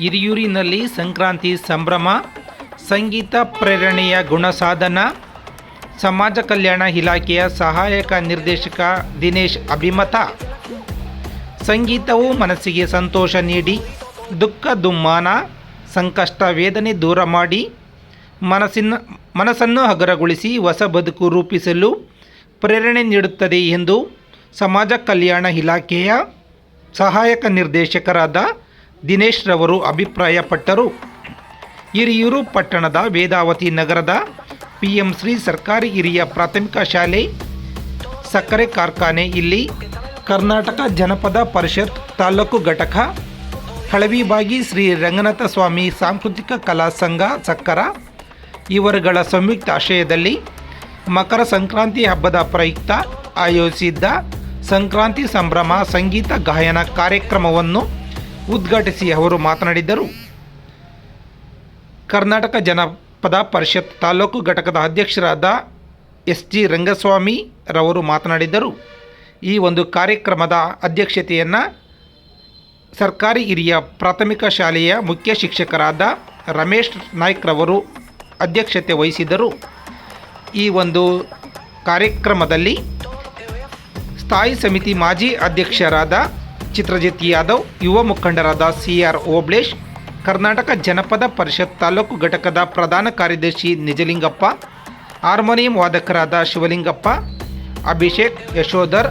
ಹಿರಿಯೂರಿನಲ್ಲಿ ಸಂಕ್ರಾಂತಿ ಸಂಭ್ರಮ, ಸಂಗೀತ ಪ್ರೇರಣೆಯ ಗುಣಸಾಧನ. ಸಮಾಜ ಕಲ್ಯಾಣ ಇಲಾಖೆಯ ಸಹಾಯಕ ನಿರ್ದೇಶಕ ದಿನೇಶ್ ಅಭಿಮತ. ಸಂಗೀತವು ಮನಸ್ಸಿಗೆ ಸಂತೋಷ ನೀಡಿ, ದುಃಖ ದುಮ್ಮಾನ, ಸಂಕಷ್ಟ ವೇದನೆ ದೂರ ಮಾಡಿ, ಮನಸ್ಸನ್ನು ಹಗುರಗೊಳಿಸಿ ಹೊಸ ಬದುಕು ರೂಪಿಸಲು ಪ್ರೇರಣೆ ನೀಡುತ್ತದೆ ಎಂದು ಸಮಾಜ ಕಲ್ಯಾಣ ಇಲಾಖೆಯ ಸಹಾಯಕ ನಿರ್ದೇಶಕರಾದ ದಿನೇಶ್ ರವರು ಅಭಿಪ್ರಾಯಪಟ್ಟರು. ಹಿರಿಯೂರು ಪಟ್ಟಣದ ವೇದಾವತಿ ನಗರದ PM ಶ್ರೀ ಸರ್ಕಾರಿ ಹಿರಿಯ ಪ್ರಾಥಮಿಕ ಶಾಲೆ, ಸಕ್ಕರೆ ಕಾರ್ಖಾನೆ ಇಲ್ಲಿ ಕರ್ನಾಟಕ ಜನಪದ ಪರಿಷತ್ ತಾಲೂಕು ಘಟಕ, ಹಳವಿಬಾಗಿ ಶ್ರೀ ರಂಗನಾಥ ಸ್ವಾಮಿ ಸಾಂಸ್ಕೃತಿಕ ಕಲಾ ಸಂಘ ಸಕ್ಕರ ಇವರುಗಳ ಸಂಯುಕ್ತ ಆಶ್ರಯದಲ್ಲಿ ಮಕರ ಸಂಕ್ರಾಂತಿ ಹಬ್ಬದ ಪ್ರಯುಕ್ತ ಆಯೋಜಿಸಿದ್ದ ಸಂಕ್ರಾಂತಿ ಸಂಭ್ರಮ ಸಂಗೀತ ಗಾಯನ ಕಾರ್ಯಕ್ರಮವನ್ನು ಉದ್ಘಾಟಿಸಿ ಅವರು ಮಾತನಾಡಿದರು. ಕರ್ನಾಟಕ ಜನಪದ ಪರಿಷತ್ ತಾಲೂಕು ಘಟಕದ ಅಧ್ಯಕ್ಷರಾದ SG ರಂಗಸ್ವಾಮಿ ರವರು ಮಾತನಾಡಿದರು. ಈ ಒಂದು ಕಾರ್ಯಕ್ರಮದ ಅಧ್ಯಕ್ಷತೆಯನ್ನು ಸರ್ಕಾರಿ ಹಿರಿಯ ಪ್ರಾಥಮಿಕ ಶಾಲೆಯ ಮುಖ್ಯ ಶಿಕ್ಷಕರಾದ ರಮೇಶ್ ನಾಯ್ಕ್ ರವರು ಅಧ್ಯಕ್ಷತೆ ವಹಿಸಿದರು. ಈ ಒಂದು ಕಾರ್ಯಕ್ರಮದಲ್ಲಿ ಸ್ಥಾಯಿ ಸಮಿತಿ ಮಾಜಿ ಅಧ್ಯಕ್ಷರಾದ ಚಿತ್ರಜಿತ್ ಯಾದವ್, ಯುವ ಮುಖಂಡರಾದ CR ಓಬ್ಳೇಶ್, ಕರ್ನಾಟಕ ಜನಪದ ಪರಿಷತ್ ತಾಲೂಕು ಘಟಕದ ಪ್ರಧಾನ ಕಾರ್ಯದರ್ಶಿ ನಿಜಲಿಂಗಪ್ಪ, ಹಾರ್ಮೋನಿಯಂ ವಾದಕರಾದ ಶಿವಲಿಂಗಪ್ಪ, ಅಭಿಷೇಕ್, ಯಶೋಧರ್,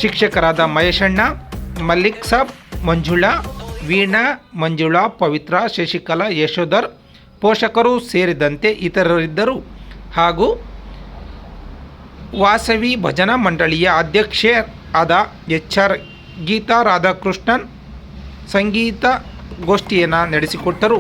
ಶಿಕ್ಷಕರಾದ ಮಹೇಶಣ್ಣ, ಮಲ್ಲಿಕ್ ಸಾಬ್, ಮಂಜುಳಾ, ವೀಣಾ, ಮಂಜುಳಾ, ಪವಿತ್ರ, ಶಶಿಕಲಾ, ಯಶೋಧರ್, ಪೋಷಕರು ಸೇರಿದಂತೆ ಇತರರಿದ್ದರು. ಹಾಗೂ ವಾಸವಿ ಭಜನಾ ಮಂಡಳಿಯ ಅಧ್ಯಕ್ಷೆ ಆದ HR ಗೀತಾ ರಾಧಾಕೃಷ್ಣನ್ ಸಂಗೀತ ಗೋಷ್ಠಿಯನ್ನು ನಡೆಸಿಕೊಟ್ಟರು.